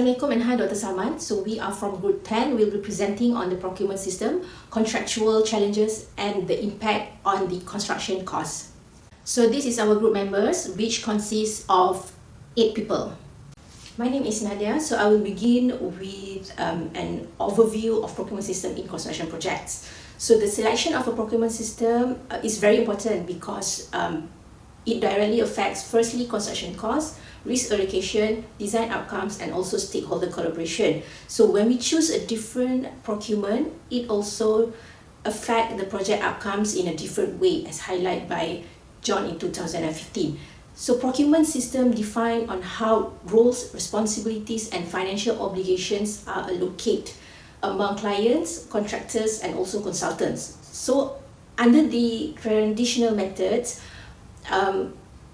Assalamualaikum and hi Dr. Salman. So we are from Group 10. We'll be presenting on the procurement system, contractual challenges and the impact on the construction costs. So this is our group members, which consists of 8 people. My name is Nadia. So I will begin with an overview of procurement system in construction projects. So the selection of a procurement system is very important because it directly affects firstly construction costs, risk allocation, design outcomes and also stakeholder collaboration. So when we choose a different procurement, it also affects the project outcomes in a different way as highlighted by John in 2015. So procurement system define on how roles, responsibilities and financial obligations are allocated among clients, contractors and also consultants. So under the traditional methods,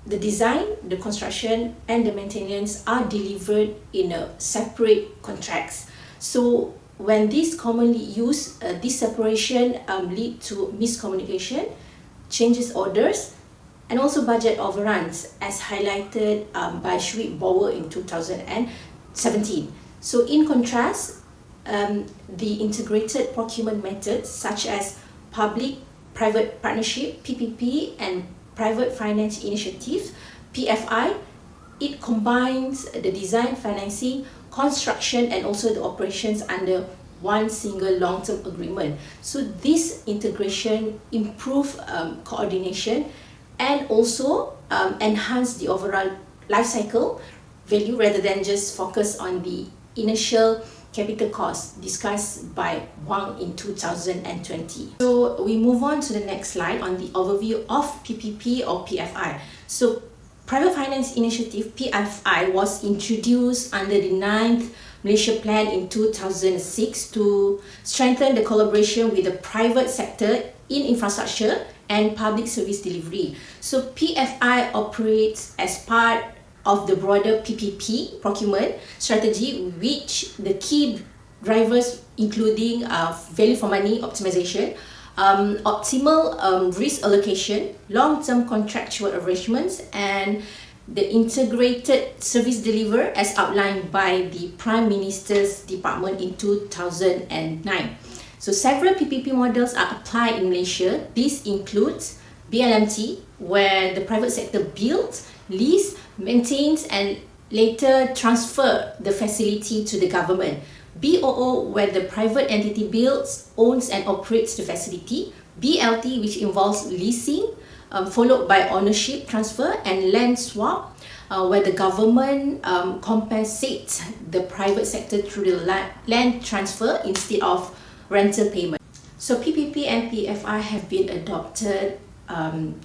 the design, the construction and the maintenance are delivered in a separate contracts. So when this commonly used, this separation lead to miscommunication, changes orders and also budget overruns as highlighted by Schwib Bauer in 2017. So in contrast, the integrated procurement methods such as public-private partnership, PPP and private finance initiative, PFI, it combines the design, financing, construction and also the operations under one single long-term agreement. So this integration improve coordination and also enhance the overall life cycle value rather than just focus on the initial capital cost discussed by Wang in 2020. So we move on to the next slide on the overview of PPP or PFI. So Private Finance Initiative PFI was introduced under the 9th Malaysia Plan in 2006 to strengthen the collaboration with the private sector in infrastructure and public service delivery. So PFI operates as part of the broader PPP procurement strategy, which the key drivers including value for money optimization, optimal risk allocation, long-term contractual arrangements and the integrated service delivery as outlined by the Prime Minister's Department in 2009. So several PPP models are applied in Malaysia. This includes BLMT, where the private sector builds, lease, maintains and later transfer the facility to the government. BOO, where the private entity builds, owns and operates the facility. BLT, which involves leasing, followed by ownership transfer, and land swap, where the government compensates the private sector through the land transfer instead of rental payment. So PPP and PFI have been adopted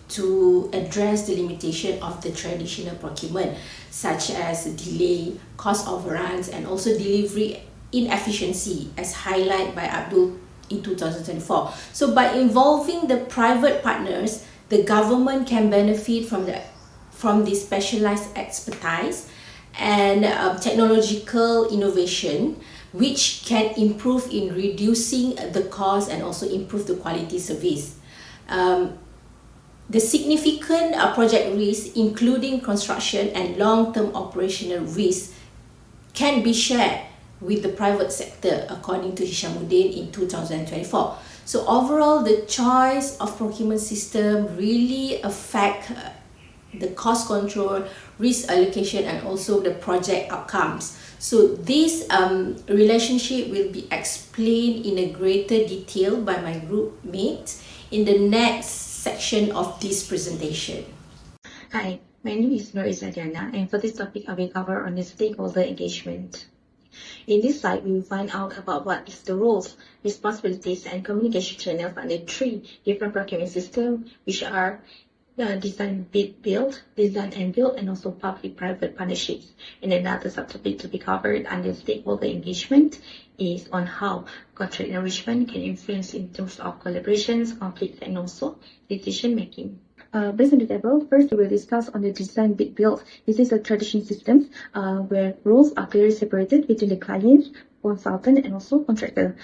to address the limitation of the traditional procurement, such as delay, cost overruns, and also delivery inefficiency, as highlighted by Abdul in 2024. So by involving the private partners, the government can benefit from the specialized expertise and technological innovation, which can improve in reducing the cost and also improve the quality service. The significant project risk, including construction and long-term operational risk, can be shared with the private sector, according to Hishamuddin in 2024. So overall, the choice of procurement system really affect the cost control, risk allocation, and also the project outcomes. So this relationship will be explained in a greater detail by my group mates in the next section of this presentation. Hi, my name is Norisa Diana, and for this topic I will cover on the stakeholder engagement. In this slide, we will find out about what is the roles, responsibilities, and communication channels under 3 different procurement systems, which are design, bid, build, design and build, and also public-private partnerships. And another subtopic to be covered under stakeholder engagement is on how contract enrichment can influence in terms of collaborations, conflicts, and also decision making. Based on the table, first we will discuss on the design, bid, build. This is a traditional system where roles are clearly separated between the client, consultant, and also contractor.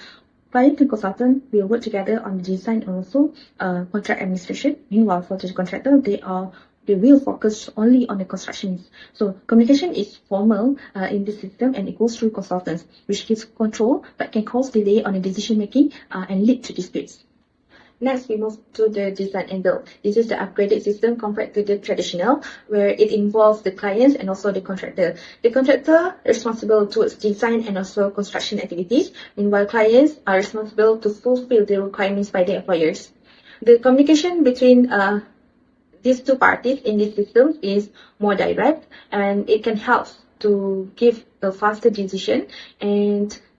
Client and consultant will work together on the design and also contract administration. Meanwhile, for the contractor, they they will focus only on the construction. So communication is formal in the system, and it goes through consultants, which gives control but can cause delay on the decision making and lead to disputes. Next, we move to the design and build. This is the upgraded system compared to the traditional, where it involves the clients and also the contractor. The contractor is responsible towards design and also construction activities, meanwhile clients are responsible to fulfill the requirements by the employers. The communication between these two parties in this system is more direct, and it can help to give a faster decision.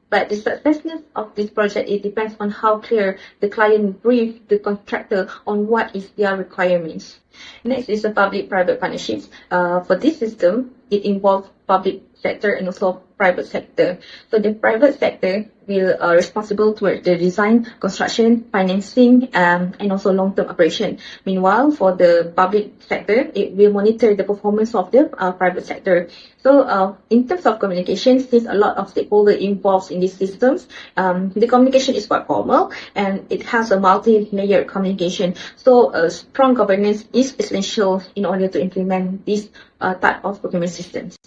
But the successfulness of this project, it depends on how clear the client brief the contractor on what is their requirements. Next is the public-private partnerships. For this system, it involves public sector and also private sector. So the private sector will responsible towards the design, construction, financing, and also long-term operation. Meanwhile, for the public sector, it will monitor the performance of the private sector. So in terms of communication, since a lot of stakeholders involved in these systems, the communication is quite formal and it has a multi-layered communication. So strong governance is essential in order to implement this type of procurement systems.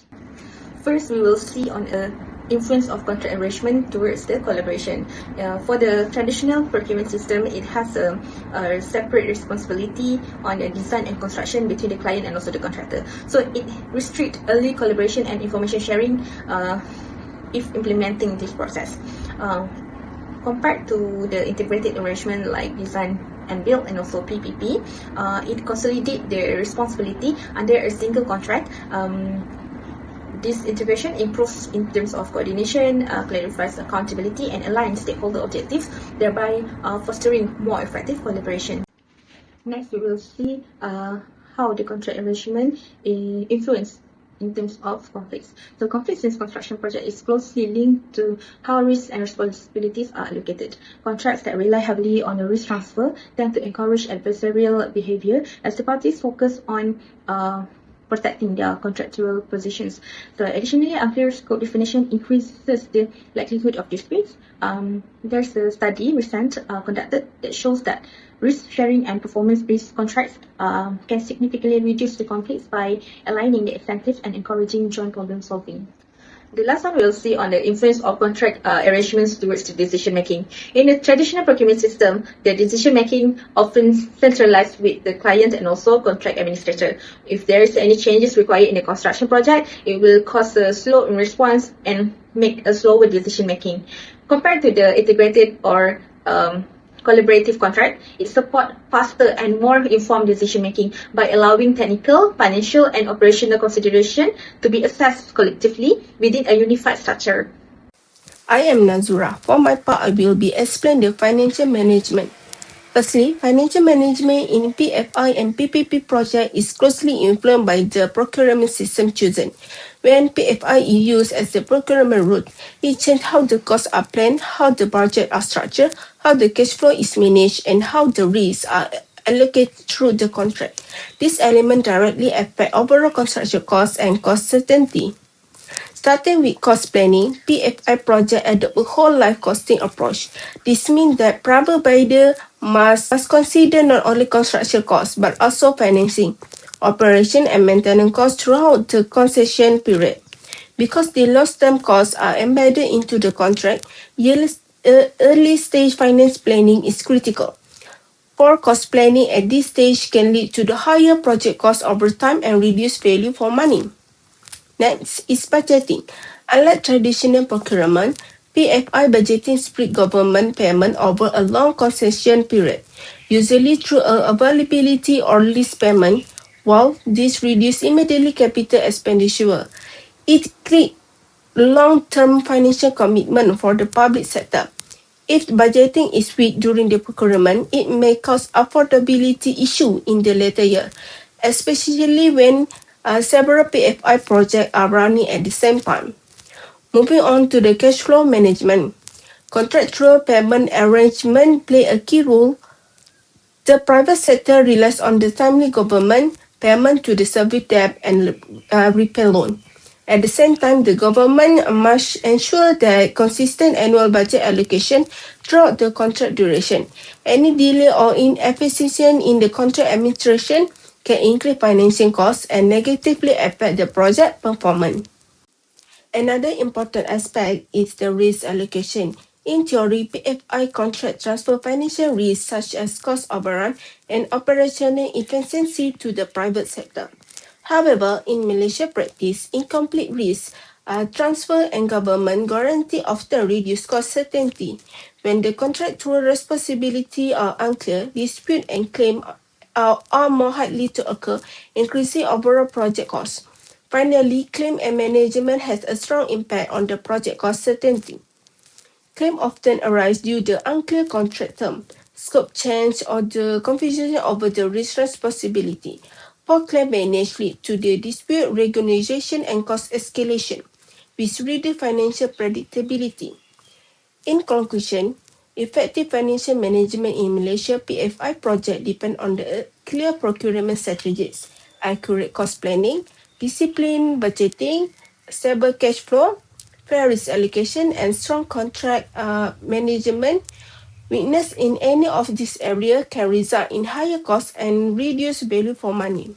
First, we will see on the influence of contract arrangement towards the collaboration. For the traditional procurement system, it has a separate responsibility on the design and construction between the client and also the contractor. So it restricts early collaboration and information sharing if implementing this process. Compared to the integrated arrangement like design and build and also PPP, it consolidates the responsibility under a single contract. This integration improves in terms of coordination, clarifies accountability, and aligns stakeholder objectives, thereby fostering more effective collaboration. Next, we will see how the contract arrangement influence in terms of conflicts. So conflicts in construction project is closely linked to how risks and responsibilities are allocated. Contracts that rely heavily on a risk transfer tend to encourage adversarial behavior as the parties focus on protecting their contractual positions. So additionally, unclear scope definition increases the likelihood of disputes. There's a study recent conducted that shows that risk sharing and performance-based contracts can significantly reduce the conflicts by aligning the incentives and encouraging joint problem solving. The last one we'll see on the influence of contract arrangements towards the decision making. In the traditional procurement system, the decision making often centralized with the client and also contract administrator. If there is any changes required in the construction project, it will cause a slow response and make a slower decision making. Compared to the integrated or collaborative contract, it supports faster and more informed decision making by allowing technical, financial, and operational consideration to be assessed collectively within a unified structure. I am Nazura. For my part, I will be explaining the financial management. Firstly, financial management in PFI and PPP project is closely influenced by the procurement system chosen. When PFI is used as the procurement route, it changes how the costs are planned, how the budget are structured, how the cash flow is managed, and how the risks are allocated through the contract. This element directly affects overall construction costs and cost certainty. Starting with cost planning, PFI project adopt a whole life costing approach. This means that private buyer must consider not only construction costs but also financing, operation and maintenance costs throughout the concession period. Because the long-term costs are embedded into the contract, early stage finance planning is critical. Poor cost planning at this stage can lead to the higher project cost over time and reduce value for money. Next is budgeting. Unlike traditional procurement, PFI budgeting split government payment over a long concession period, usually through a availability or lease payment. While this reduces immediately capital expenditure, it creates long-term financial commitment for the public sector. If budgeting is weak during the procurement, it may cause affordability issue in the later year, especially when several PFI projects are running at the same time. Moving on to the cash flow management. Contractual payment arrangement play a key role. The private sector relies on the timely government payment to the service debt and repay loan. At the same time, the government must ensure that consistent annual budget allocation throughout the contract duration. Any delay or inefficiency in the contract administration can increase financing costs and negatively affect the project performance. Another important aspect is the risk allocation. In theory, PFI contract transfer financial risks such as cost overrun and operational efficiency to the private sector. However, in Malaysia practice, incomplete risks transfer and government guarantee often reduce cost certainty. When the contractual responsibility are unclear, dispute and claim are more likely to occur, increasing overall project costs. Finally, claim and management has a strong impact on the project cost certainty. Claim often arise due to unclear contract term, scope change, or the confusion over the risk responsibility. Poor claim management lead to the dispute regularization and cost escalation, which reduce financial predictability. In conclusion, effective financial management in Malaysia PFI project depend on the clear procurement strategies, accurate cost planning, disciplined budgeting, stable cash flow, fair risk allocation, and strong contract management. Weakness in any of these areas can result in higher costs and reduced value for money.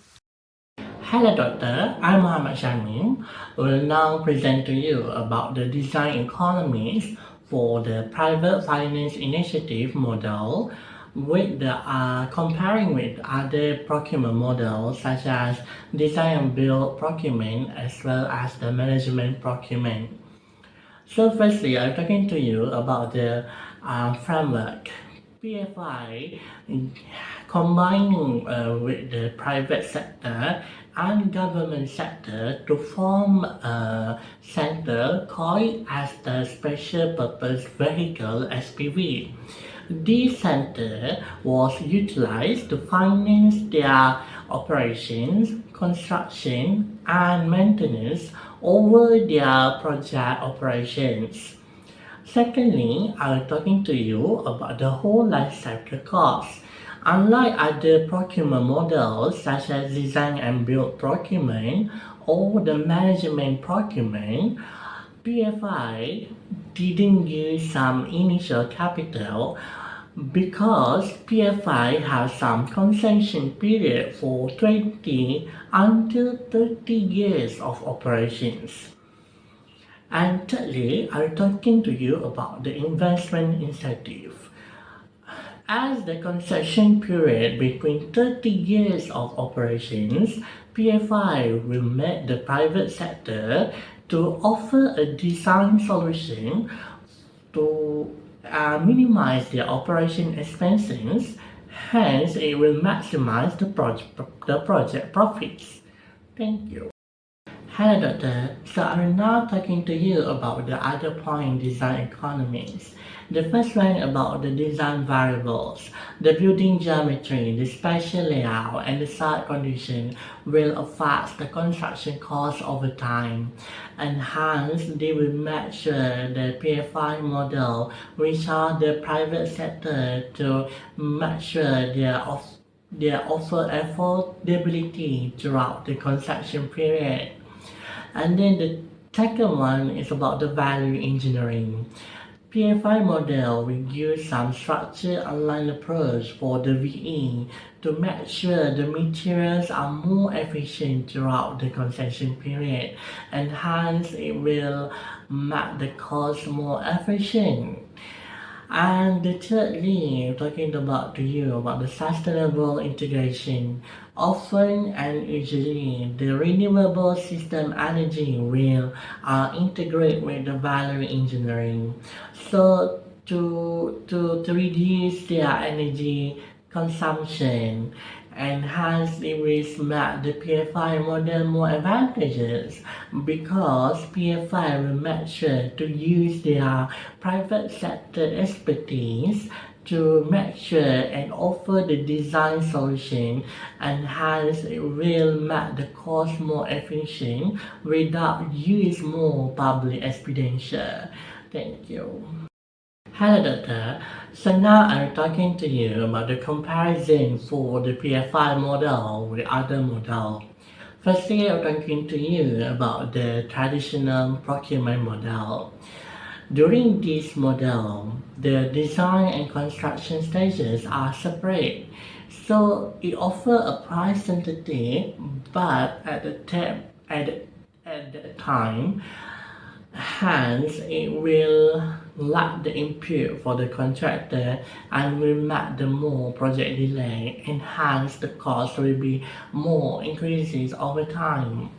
Hello Doctor, I'm Muhammad Shamin. Will now present to you about the design economies for the private finance initiative model with the comparing with other procurement models such as design and build procurement as well as the management procurement. So firstly, I'm talking to you about the framework. PFI combining with the private sector and government sector to form a center called as the Special Purpose Vehicle SPV. This center was utilized to finance their operations, construction, and maintenance over their project operations. Secondly, I'm talking to you about the whole life cycle cost. Unlike other procurement models such as design and build procurement or the management procurement, PFI didn't use some initial capital because PFI has some concession period for 20 until 30 years of operations. And thirdly, I'm talking to you about the investment incentive. As the concession period between 30 years of operations, PFI will make the private sector to offer a design solution to minimize their operation expenses. Hence, it will maximize the project profits. Thank you. Hello Doctor, so I'm now talking to you about the other point design economies. The first one about the design variables. The building geometry, the spatial layout, and the site condition will affect the construction cost over time. And hence, they will make sure the PFI model reach out the private sector to make sure they offer affordability throughout the construction period. And then the second one is about the value engineering. PFI model will use some structure aligned approach for the VE to make sure the materials are more efficient throughout the concession period, and hence it will make the cost more efficient. And thirdly, talking about to you about the sustainable integration. Often and usually, the renewable system energy will integrate with the value engineering. So to reduce their energy consumption, and hence it will make the PFI model more advantageous because PFI will make sure to use their private sector expertise to make sure and offer the design solution, and hence it will make the cost more efficient without use more public expenditure. Thank you. Hello Doctor, so now I'm talking to you about the comparison for the PFI model with other model. Firstly, I'm talking to you about the traditional procurement model. During this model, the design and construction stages are separate. So it offers a price sensitive, but at the time, hence it will lack the input for the contractor and will make the more project delay, and hence the cost will be more increases over time.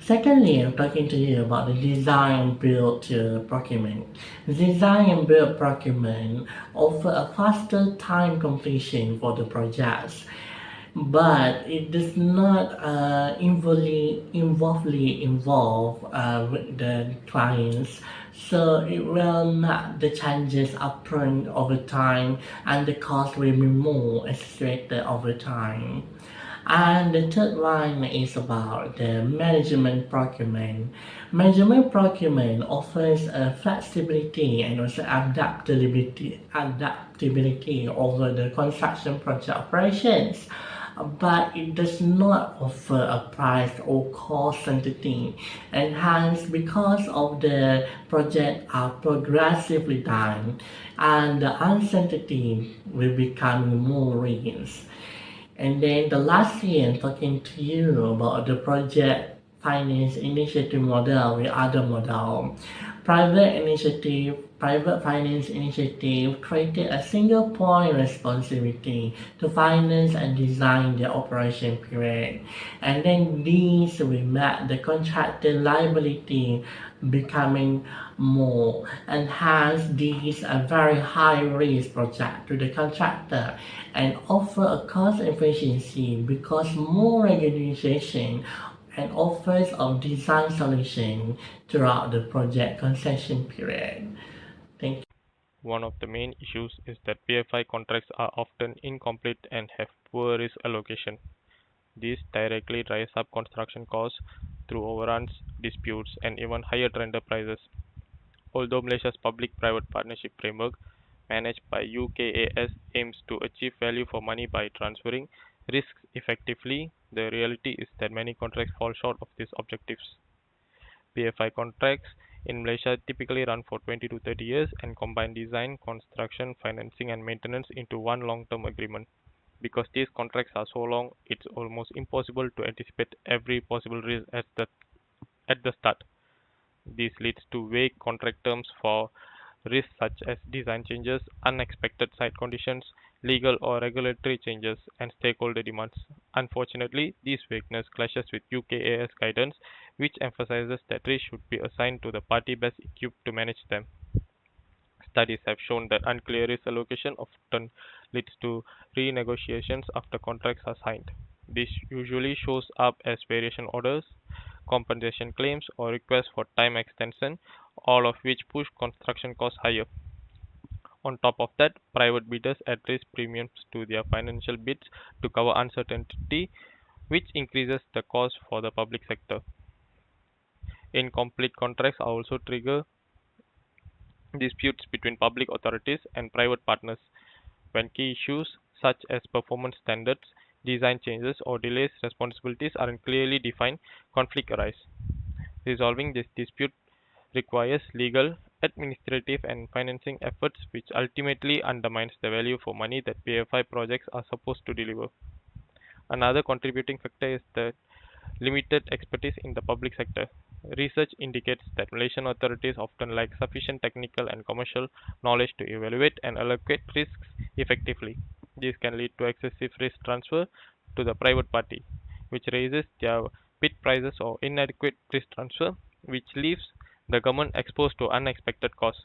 Secondly, I'm talking to you about the design and build procurement. Design and build procurement offer a faster time completion for the projects, but it does not involve with the clients, so it will not the changes upfront over time, and the cost will be more accelerated over time. And the third one is about the management procurement. Management procurement offers a flexibility and also adaptability over the construction project operations, but it does not offer a price or cost sensitivity, and hence because of the project are progressively done, and the uncertainty will become more risk. And then the last thing I'm talking to you about the project finance initiative model with other model. Private finance initiative created a single point responsibility to finance and design the operation period. And then these will make the contractor liability becoming more, and hence these are very high risk project to the contractor and offer a cost efficiency because more regulation and offers of design solution throughout the project concession period. Thank you. One of the main issues is that PFI contracts are often incomplete and have poor risk allocation. This directly drives up construction costs through overruns, disputes, and even higher tender prices. Although Malaysia's public-private partnership framework, managed by UKAS, aims to achieve value for money by transferring risks effectively, the reality is that many contracts fall short of these objectives. PFI contracts in Malaysia typically run for 20 to 30 years and combine design, construction, financing, and maintenance into one long-term agreement. Because these contracts are so long, it's almost impossible to anticipate every possible risk at the start. This leads to vague contract terms for risks such as design changes, unexpected site conditions, legal or regulatory changes, and stakeholder demands. Unfortunately, this vagueness clashes with UKAS guidance, which emphasizes that risks should be assigned to the party best equipped to manage them. Studies have shown that unclear risk allocation often leads to renegotiations after contracts are signed. This usually shows up as variation orders, compensation claims, or requests for time extension, all of which push construction costs higher. On top of that, private bidders add risk premiums to their financial bids to cover uncertainty, which increases the cost for the public sector. Incomplete contracts also trigger disputes between public authorities and private partners. When key issues such as performance standards, design changes, or delays responsibilities aren't clearly defined, conflict arise. Resolving this dispute requires legal, administrative, and financing efforts, which ultimately undermines the value for money that PFI projects are supposed to deliver. Another contributing factor is the limited expertise in the public sector. Research indicates that Malaysian authorities often lack sufficient technical and commercial knowledge to evaluate and allocate risks effectively. This can lead to excessive risk transfer to the private party, which raises their bid prices, or inadequate risk transfer, which leaves the government exposed to unexpected costs.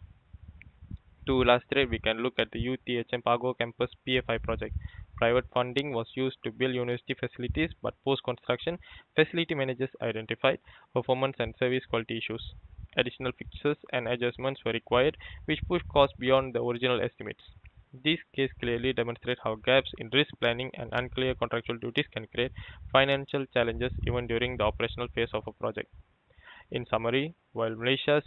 To illustrate, we can look at the UTHM Pago campus PFI project. Private funding was used to build university facilities, but post-construction, facility managers identified performance and service quality issues. Additional fixtures and adjustments were required, which pushed costs beyond the original estimates. This case clearly demonstrates how gaps in risk planning and unclear contractual duties can create financial challenges even during the operational phase of a project. In summary, while Malaysia's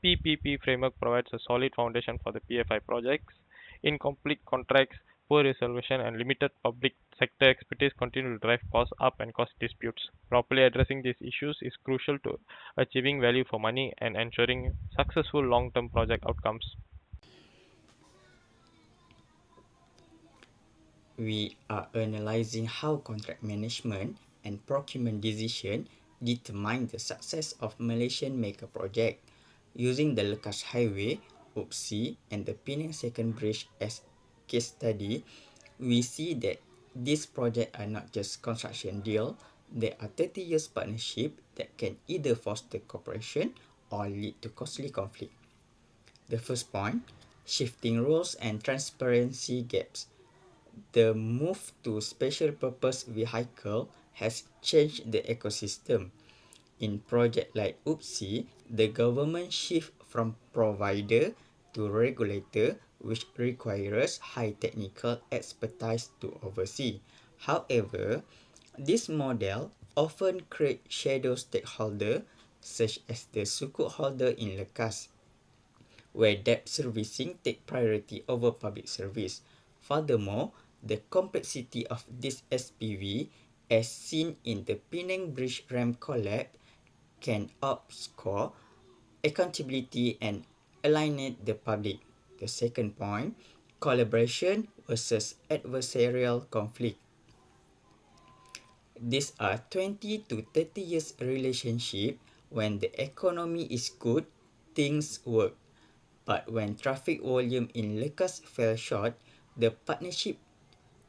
PPP framework provides a solid foundation for the PFI projects, incomplete contracts, poor resolution, and limited public sector expertise continue to drive costs up and cause disputes. Properly addressing these issues is crucial to achieving value for money and ensuring successful long-term project outcomes. we are analyzing how contract management and procurement decision determine the success of Malaysian mega project. Using the Lekas Highway, UPSI, and the Penang Second Bridge as case study, we see that these projects are not just construction deal, they are 30 years partnership that can either foster cooperation or lead to costly conflict. The first point, shifting roles and transparency gaps. The move to special purpose vehicle has changed the ecosystem. In project like UPSI, the government shift from provider to regulator, which requires high technical expertise to oversee. However, this model often creates shadow stakeholder such as the sukuk holder in Lekas, where debt servicing take priority over public service. Furthermore, the complexity of this SPV, as seen in the Penang Bridge ramp collapse, can obscure accountability and alienate the public. The second point, collaboration versus adversarial conflict. These are 20 to 30 years relationship. When the economy is good, things work. But when traffic volume in Lekas fell short, the partnership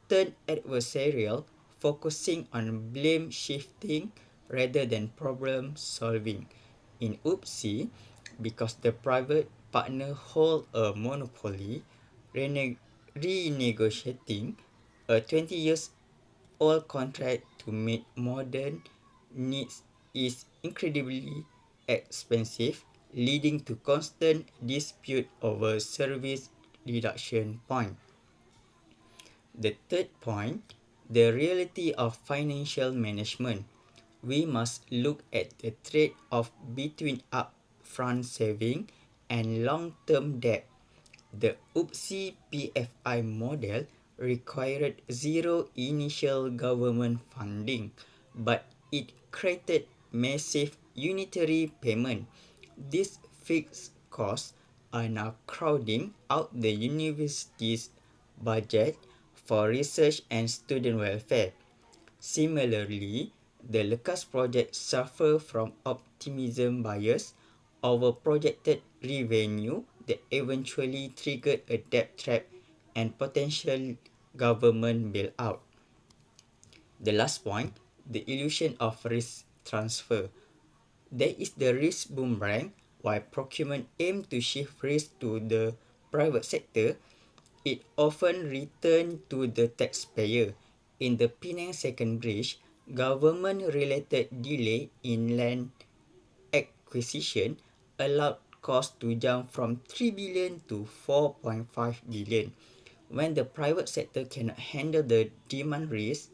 turned adversarial, focusing on blame shifting rather than problem solving. In UPSI, because the private partner hold a monopoly, renegotiating a 20 years old contract to meet modern needs is incredibly expensive, leading to constant dispute over service reduction point. The third point, the reality of financial management. We must look at the trade-off between upfront saving and long-term debt. The UPSI PFI model required zero initial government funding, but it created massive unitary payment. These fixed costs are now crowding out the university's budget for research and student welfare. Similarly, the Lekas project suffer from optimism bias over projected revenue that eventually triggered a debt trap and potential government bailout. The last point, the illusion of risk transfer. There is the risk boomerang. While procurement aim to shift risk to the private sector, it often returns to the taxpayer. In the Penang Second Bridge, government-related delay in land acquisition allowed costs to jump from 3 billion to 4.5 billion. When the private sector cannot handle the demand risk,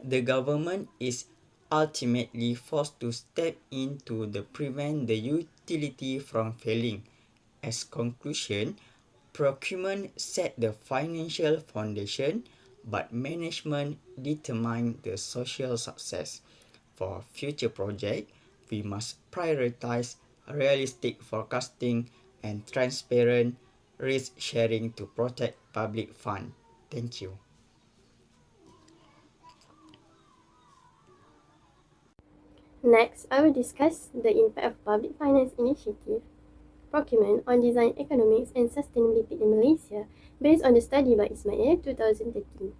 the government is ultimately forced to step in to prevent the utility from failing. As conclusion, procurement set the financial foundation, but management determine the social success. For future projects, we must prioritize realistic forecasting and transparent risk sharing to protect public funds. Thank you. Next, I will discuss the impact of public finance initiative procurement on design economics and sustainability in Malaysia based on the study by Ismail 2013.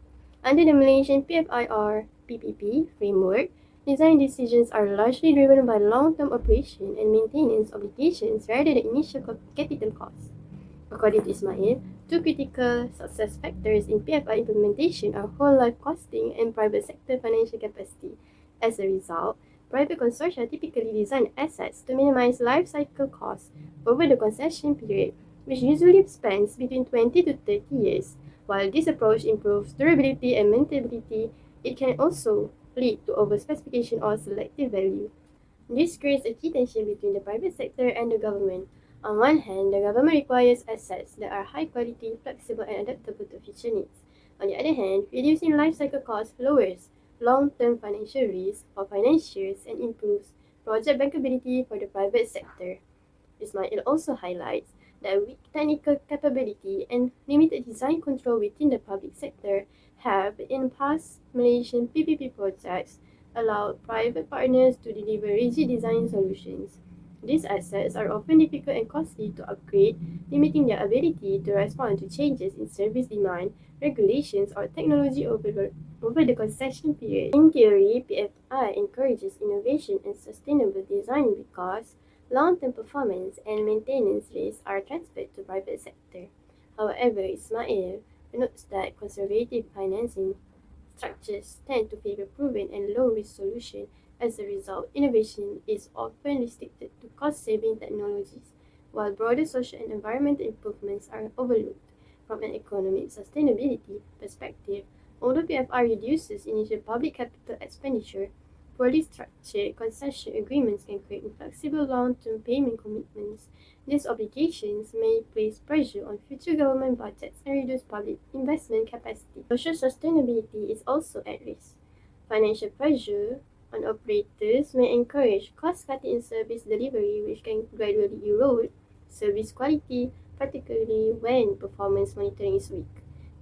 Under the Malaysian PFIR PPP framework, design decisions are largely driven by long-term operation and maintenance obligations rather than initial capital costs. According to Ismail, two critical success factors in PFI implementation are whole life costing and private sector financial capacity. As a result, private consortia typically design assets to minimize life cycle costs over the concession period, which usually spans between 20 to 30 years. While this approach improves durability and maintainability, it can also lead to overspecification or selective value. This creates a key tension between the private sector and the government. On one hand, the government requires assets that are high quality, flexible, and adaptable to future needs. On the other hand, reducing life cycle costs lowers long-term financial risk for financiers and improves project bankability for the private sector. Ismail also highlights that weak technical capability and limited design control within the public sector have, in past Malaysian PPP projects, allowed private partners to deliver rigid design solutions. These assets are often difficult and costly to upgrade, limiting their ability to respond to changes in service demand, regulations, or technology over the concession period. In theory, PFI encourages innovation and sustainable design because long-term performance and maintenance risks are transferred to private sector. However, Ismail notes that conservative financing structures tend to favor proven and low-risk solutions. As a result, innovation is often restricted to cost-saving technologies, while broader social and environmental improvements are overlooked. From an economic sustainability perspective, although PFR reduces initial public capital expenditure, poorly structured concession agreements can create inflexible long-term payment commitments. These obligations may place pressure on future government budgets and reduce public investment capacity. Social sustainability is also at risk. Financial pressure on operators may encourage cost-cutting in service delivery, which can gradually erode service quality, particularly when performance monitoring is weak.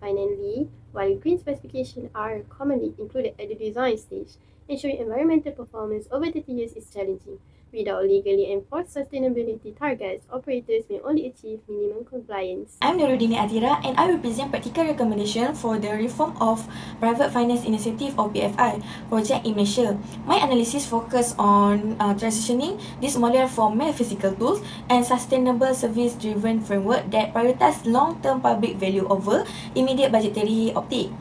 Finally, while green specifications are commonly included at the design stage, ensuring environmental performance over 30 years is challenging. Without legally enforced sustainability targets, operators may only achieve minimum compliance. I'm Nurudini Atira and I will present practical recommendation for the reform of Private Finance Initiative or PFI project in Malaysia. My analysis focus on transitioning this model from mere physical tools and sustainable service-driven framework that prioritize long-term public value over immediate budgetary optic.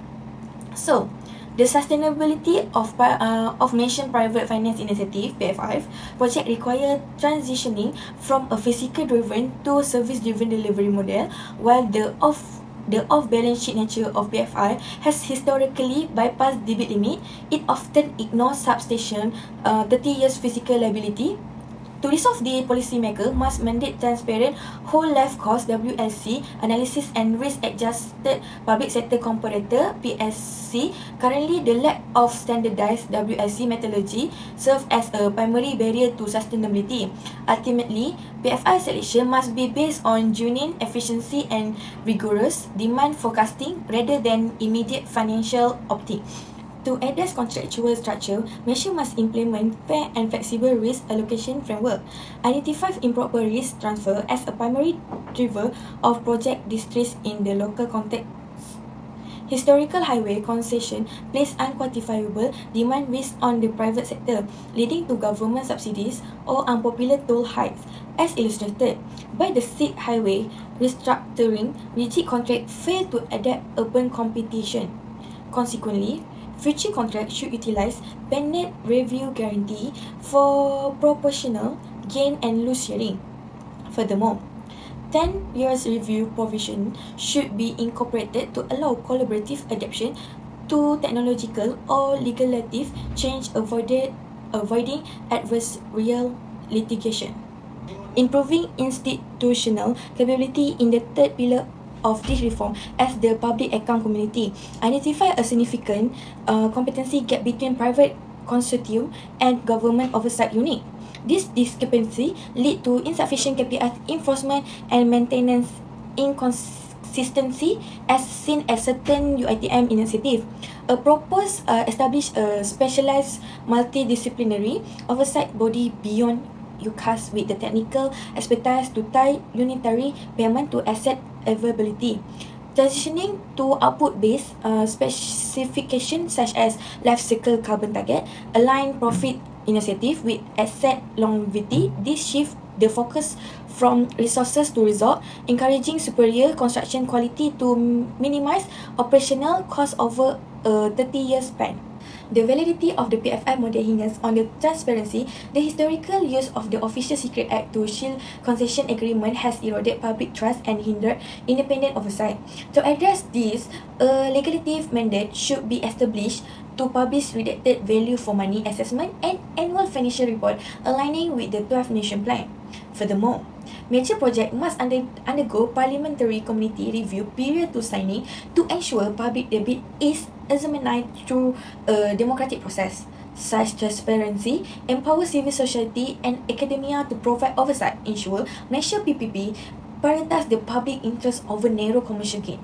So, the sustainability of mentioned private finance initiative (PFI) project require transitioning from a physical-driven to service-driven delivery model, while the off-balance sheet nature of PFI has historically bypassed debit limit. It often ignores substation 30 years physical liability. To resolve, the policymaker must mandate transparent whole life cost (WLC) analysis and risk-adjusted public sector comparator (PSC). Currently, the lack of standardized WLC methodology serves as a primary barrier to sustainability. Ultimately, PFI selection must be based on genuine efficiency and rigorous demand forecasting rather than immediate financial optic. To address contractual structure, Malaysia must implement fair and flexible risk allocation framework, identify improper risk transfer as a primary driver of project distress in the local context. Historical highway concession place unquantifiable demand risk on the private sector, leading to government subsidies or unpopular toll hikes, as illustrated by the state highway restructuring. Rigid contract fail to adapt urban competition. Consequently, future contracts should utilize Bennett review guarantee for proportional gain and loss sharing. Furthermore, 10 years review provision should be incorporated to allow collaborative adaptation to technological or legislative change, avoiding adversarial litigation. Improving institutional capability in the third pillar of this reform as the public account community. Identify a significant competency gap between private consortium and government oversight unit. This discrepancy lead to insufficient KPI enforcement and maintenance inconsistency as seen as certain UiTM initiative. A proposed establish a specialized multidisciplinary oversight body beyond UCAS with the technical expertise to tie unitary payment to asset availability. Transitioning to output-based specifications such as life cycle carbon target, align profit initiative with asset longevity. This shift the focus from resources to result, encouraging superior construction quality to minimize operational cost over a 30-year span. The validity of the PFI model hinges on the transparency. The historical use of the Official Secret Act to shield concession agreement has eroded public trust and hindered independent oversight. To address this, a legislative mandate should be established to publish redacted value for money assessment and annual financial report aligning with the 12 Nation Plan. Furthermore, major project must undergo parliamentary committee review prior to signing to ensure public debate is examined through a democratic process. Such transparency empowers civil society and academia to provide oversight, ensure Malaysia PPP prioritize the public interest over narrow commercial gain.